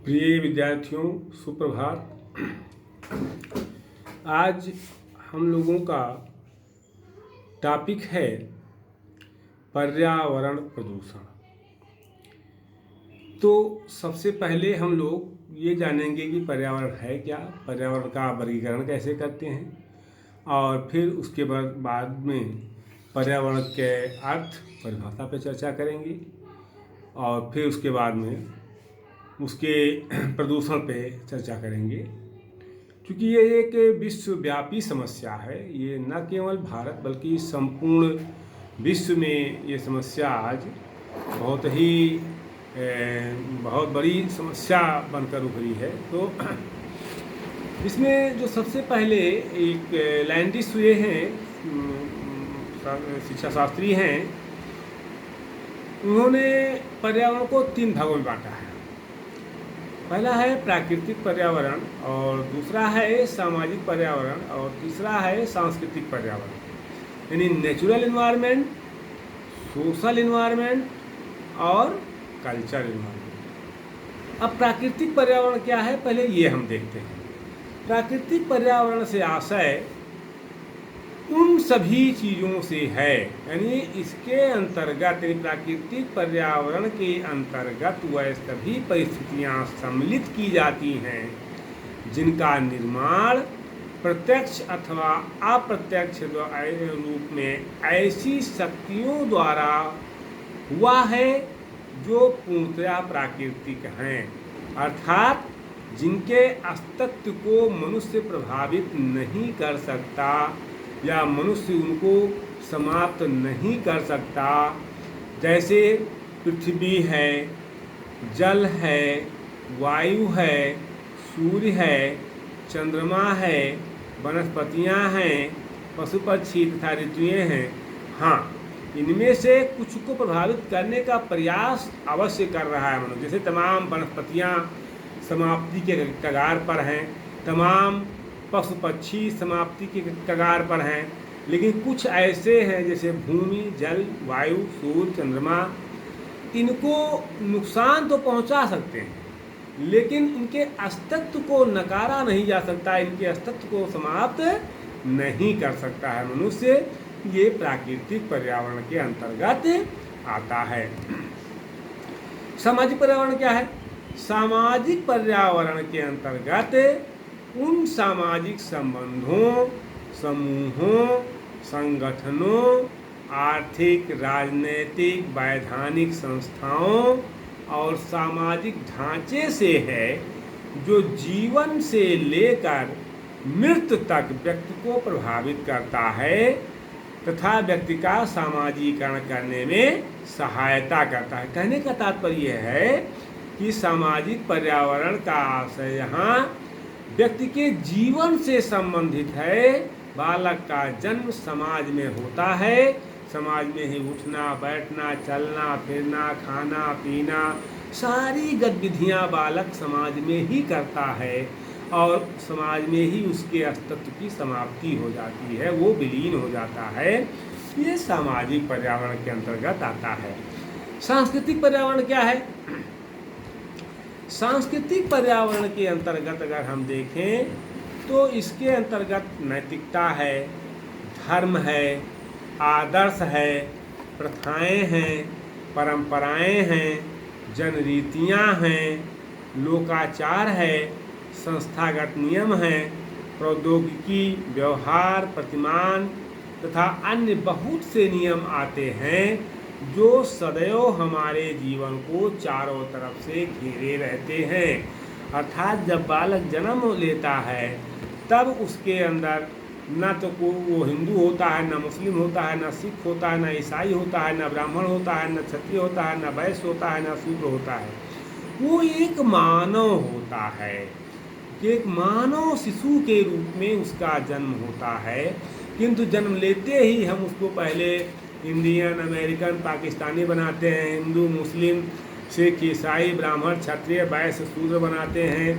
प्रिय विद्यार्थियों, सुप्रभात। आज हम लोगों का टॉपिक है पर्यावरण प्रदूषण। तो सबसे पहले हम लोग ये जानेंगे कि पर्यावरण है क्या, पर्यावरण का वर्गीकरण कैसे करते हैं, और फिर उसके बाद में पर्यावरण के अर्थ परिभाषा पर चर्चा करेंगे, और फिर उसके बाद में उसके प्रदूषण पे चर्चा करेंगे। क्योंकि ये एक विश्वव्यापी समस्या है, ये न केवल भारत बल्कि संपूर्ण विश्व में ये समस्या आज बहुत बड़ी समस्या बनकर उभरी है। तो इसमें जो सबसे पहले एक लैंडिस हुए हैं, शिक्षा शास्त्री हैं, उन्होंने पर्यावरण को 3 भागों में बांटा है। पहला है प्राकृतिक पर्यावरण, और दूसरा है सामाजिक पर्यावरण, और तीसरा है सांस्कृतिक पर्यावरण, यानी नेचुरल इन्वायरमेंट, सोशल इन्वायरमेंट और कल्चर इन्वायरमेंट। अब प्राकृतिक पर्यावरण क्या है, पहले ये हम देखते हैं। प्राकृतिक पर्यावरण से आशय उन सभी चीज़ों से है, यानी इसके अंतर्गत, प्राकृतिक पर्यावरण के अंतर्गत वह सभी परिस्थितियां सम्मिलित की जाती हैं जिनका निर्माण प्रत्यक्ष अथवा अप्रत्यक्ष रूप में ऐसी शक्तियों द्वारा हुआ है जो पूर्णतया प्राकृतिक हैं, अर्थात जिनके अस्तित्व को मनुष्य प्रभावित नहीं कर सकता या मनुष्य उनको समाप्त नहीं कर सकता। जैसे पृथ्वी है, जल है, वायु है, सूर्य है, चंद्रमा है, वनस्पतियां हैं, पशु पक्षी तथा ऋतुएं हैं। हाँ, इनमें से कुछ को प्रभावित करने का प्रयास अवश्य कर रहा है मनुष्य। जैसे तमाम वनस्पतियां समाप्ति के कगार पर हैं, तमाम पशु पक्षी समाप्ति के कगार पर हैं, लेकिन कुछ ऐसे हैं जैसे भूमि, जल, वायु, सूर्य, चंद्रमा, इनको नुकसान तो पहुंचा सकते हैं, लेकिन इनके अस्तित्व को नकारा नहीं जा सकता, इनके अस्तित्व को समाप्त नहीं कर सकता है मनुष्य। ये प्राकृतिक पर्यावरण के अंतर्गत आता है। सामाजिक पर्यावरण क्या है? सामाजिक पर्यावरण के अंतर्गत उन सामाजिक संबंधों, समूहों, संगठनों, आर्थिक, राजनीतिक, वैधानिक संस्थाओं और सामाजिक ढांचे से है जो जीवन से लेकर मृत्यु तक व्यक्ति को प्रभावित करता है तथा व्यक्ति का सामाजिकरण करने में सहायता करता है। कहने का तात्पर्य है कि सामाजिक पर्यावरण का आशय यहाँ व्यक्ति के जीवन से संबंधित है। बालक का जन्म समाज में होता है, समाज में ही उठना, बैठना, चलना फिरना, खाना पीना, सारी गतिविधियां बालक समाज में ही करता है, और समाज में ही उसके अस्तित्व की समाप्ति हो जाती है, वो विलीन हो जाता है। ये सामाजिक पर्यावरण के अंतर्गत आता है। सांस्कृतिक पर्यावरण क्या है? सांस्कृतिक पर्यावरण के अंतर्गत अगर हम देखें तो इसके अंतर्गत नैतिकता है, धर्म है, आदर्श है, प्रथाएं हैं, परंपराएं हैं, जनरीतियां हैं, लोकाचार है, संस्थागत नियम हैं, प्रौद्योगिकी, व्यवहार, प्रतिमान तथा अन्य बहुत से नियम आते हैं जो सदैव हमारे जीवन को चारों तरफ से घेरे रहते हैं। अर्थात जब बालक जन्म लेता है तब उसके अंदर न तो वो हिंदू होता है, न मुस्लिम होता है, न सिख होता है, न ईसाई होता है, न ब्राह्मण होता है, न क्षत्रिय होता है, न वैश्य होता है, न शूद्र होता है। वो एक मानव होता है, एक मानव शिशु के रूप में उसका जन्म होता है। किंतु जन्म लेते ही हम उसको पहले इंडियन, अमेरिकन, पाकिस्तानी बनाते हैं, हिंदू, मुस्लिम, सिख, ईसाई, ब्राह्मण, क्षत्रिय, वैश्य, शूद्र बनाते हैं।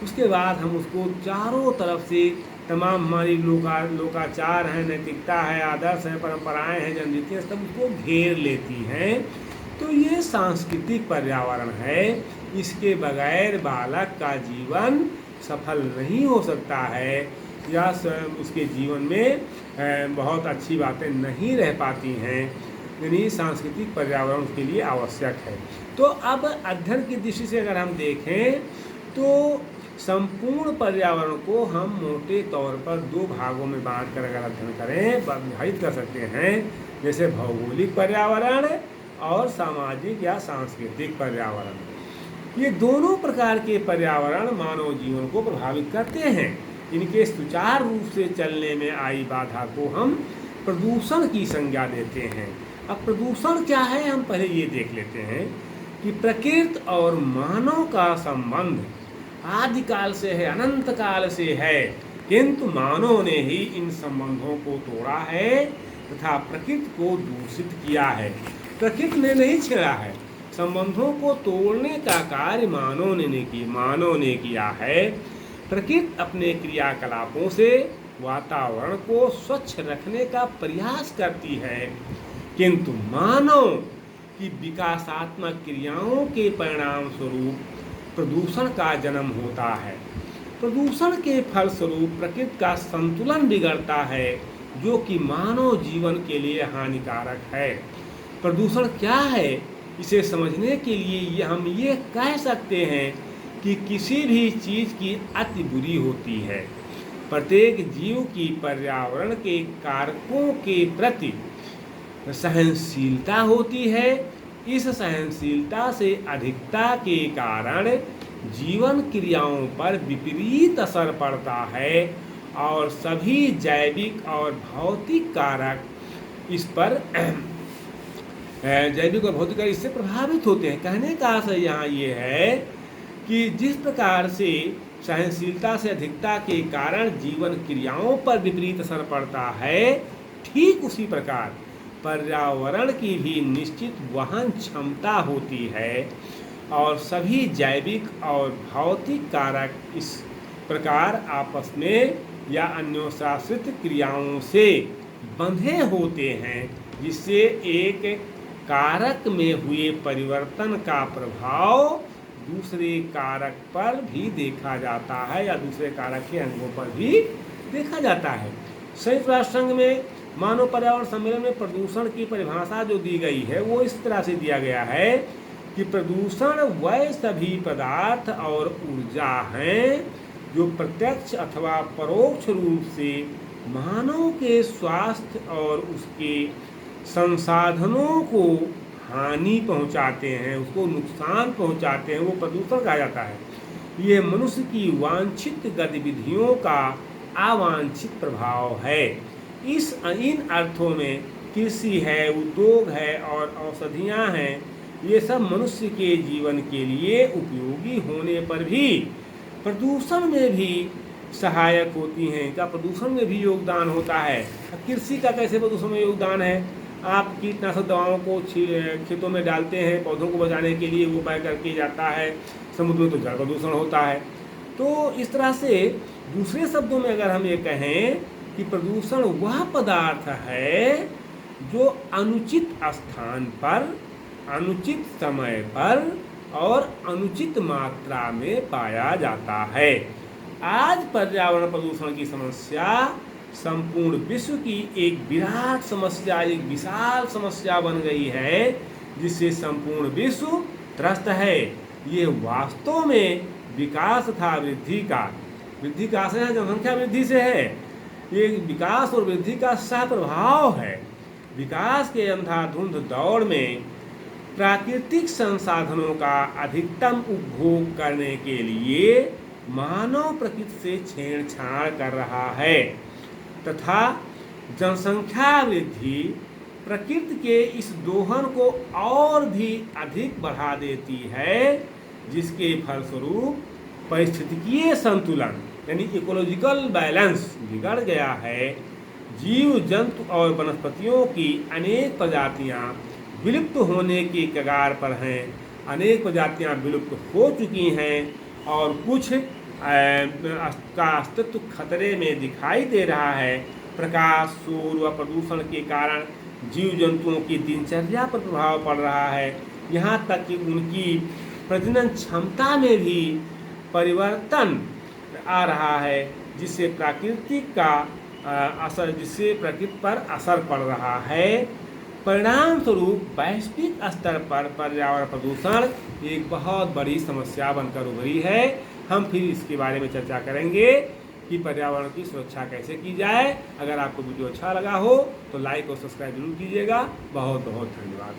उसके बाद हम उसको चारों तरफ से तमाम हमारी लोकाचार है, नैतिकता है, आदर्श है, परंपराएं हैं, जनरीतियाँ सब उसको घेर लेती हैं। तो ये सांस्कृतिक पर्यावरण है। इसके बगैर बालक का जीवन सफल नहीं हो सकता है या उसके जीवन में बहुत अच्छी बातें नहीं रह पाती हैं। यानी सांस्कृतिक पर्यावरण उसके लिए आवश्यक है। तो अब अध्ययन की दृष्टि से अगर हम देखें तो संपूर्ण पर्यावरण को हम मोटे तौर पर दो भागों में बांट कर अगर अध्ययन करें विभाजित कर सकते हैं, जैसे भौगोलिक पर्यावरण और सामाजिक या सांस्कृतिक पर्यावरण। ये दोनों प्रकार के पर्यावरण मानव जीवन को प्रभावित करते हैं। इनके सुचारू रूप से चलने में आई बाधा को हम प्रदूषण की संज्ञा देते हैं। अब प्रदूषण क्या है, हम पहले ये देख लेते हैं कि प्रकृति और मानव का संबंध आदिकाल से है, अनंत काल से है, किंतु मानव ने ही इन संबंधों को तोड़ा है तथा प्रकृति को दूषित किया है। प्रकृति ने नहीं छेड़ा है। संबंधों को तोड़ने का कार्य मानव ने किया है। प्रकृति अपने क्रियाकलापों से वातावरण को स्वच्छ रखने का प्रयास करती है, किंतु मानव की विकासात्मक क्रियाओं के परिणाम स्वरूप प्रदूषण का जन्म होता है। प्रदूषण के फलस्वरूप प्रकृति का संतुलन बिगड़ता है, जो कि मानव जीवन के लिए हानिकारक है। प्रदूषण क्या है, इसे समझने के लिए हम ये कह सकते हैं कि किसी भी चीज़ की अति बुरी होती है। प्रत्येक जीव की पर्यावरण के कारकों के प्रति सहनशीलता होती है। इस सहनशीलता से अधिकता के कारण जीवन क्रियाओं पर विपरीत असर पड़ता है और सभी जैविक और भौतिक कारक इस पर जैविक और भौतिक कारक इससे प्रभावित होते हैं। कहने का आशय यहाँ ये है कि जिस प्रकार से सहनशीलता से अधिकता के कारण जीवन क्रियाओं पर विपरीत असर पड़ता है, ठीक उसी प्रकार पर्यावरण की भी निश्चित वहन क्षमता होती है और सभी जैविक और भौतिक कारक इस प्रकार आपस में या अन्योन्याश्रित क्रियाओं से बंधे होते हैं, जिससे एक कारक में हुए परिवर्तन का प्रभाव दूसरे कारक पर भी देखा जाता है या दूसरे कारक के अंगों पर भी देखा जाता है। संयुक्त राष्ट्र संघ में मानव पर्यावरण सम्मेलन में प्रदूषण की परिभाषा जो दी गई है वो इस तरह से दिया गया है कि प्रदूषण वह सभी पदार्थ और ऊर्जा हैं जो प्रत्यक्ष अथवा परोक्ष रूप से मानव के स्वास्थ्य और उसके संसाधनों को हानि पहुंचाते हैं, उसको नुकसान पहुंचाते हैं, वो प्रदूषण कहा जाता है। ये मनुष्य की वांछित गतिविधियों का अवांछित प्रभाव है। इन अर्थों में कृषि है, उद्योग है और औषधियाँ हैं, ये सब मनुष्य के जीवन के लिए उपयोगी होने पर भी प्रदूषण में भी सहायक होती हैं। क्या प्रदूषण में भी योगदान होता है? कृषि का कैसे प्रदूषण में योगदान है? आप कीटनाशक दवाओं को खेतों में डालते हैं पौधों को बचाने के लिए, वो बह करके जाता है समुद्र में, तो जल प्रदूषण होता है। तो इस तरह से दूसरे शब्दों में अगर हम ये कहें कि प्रदूषण वह पदार्थ है जो अनुचित स्थान पर, अनुचित समय पर और अनुचित मात्रा में पाया जाता है। आज पर्यावरण प्रदूषण की समस्या संपूर्ण विश्व की एक विराट समस्या, एक विशाल समस्या बन गई है, जिससे संपूर्ण विश्व त्रस्त है। ये वास्तव में विकास तथा वृद्धि का आशय जनसंख्या वृद्धि से है। ये विकास और वृद्धि का सहप्रभाव है। विकास के अंधाधुंध दौड़ में प्राकृतिक संसाधनों का अधिकतम उपभोग करने के लिए मानव प्रकृति से छेड़छाड़ कर रहा है तथा जनसंख्या वृद्धि प्रकृति के इस दोहन को और भी अधिक बढ़ा देती है, जिसके फलस्वरूप पारिस्थितिकीय संतुलन यानी इकोलॉजिकल बैलेंस बिगड़ गया है। जीव जंतु और वनस्पतियों की अनेक प्रजातियां विलुप्त होने की कगार पर हैं। अनेक प्रजातियां विलुप्त हो चुकी हैं और कुछ का अस्तित्व खतरे में दिखाई दे रहा है। प्रकाश, शोर व प्रदूषण के कारण जीव जंतुओं की दिनचर्या पर प्रभाव पड़ रहा है, यहाँ तक कि उनकी प्रजनन क्षमता में भी परिवर्तन आ रहा है, जिससे प्रकृति पर असर पड़ रहा है। परिणाम स्वरूप वैश्विक स्तर पर पर्यावरण प्रदूषण एक बहुत बड़ी समस्या बनकर उभरी है। हम फिर इसके बारे में चर्चा करेंगे कि पर्यावरण की सुरक्षा कैसे की जाए। अगर आपको वीडियो अच्छा लगा हो तो लाइक और सब्सक्राइब जरूर कीजिएगा। बहुत बहुत धन्यवाद।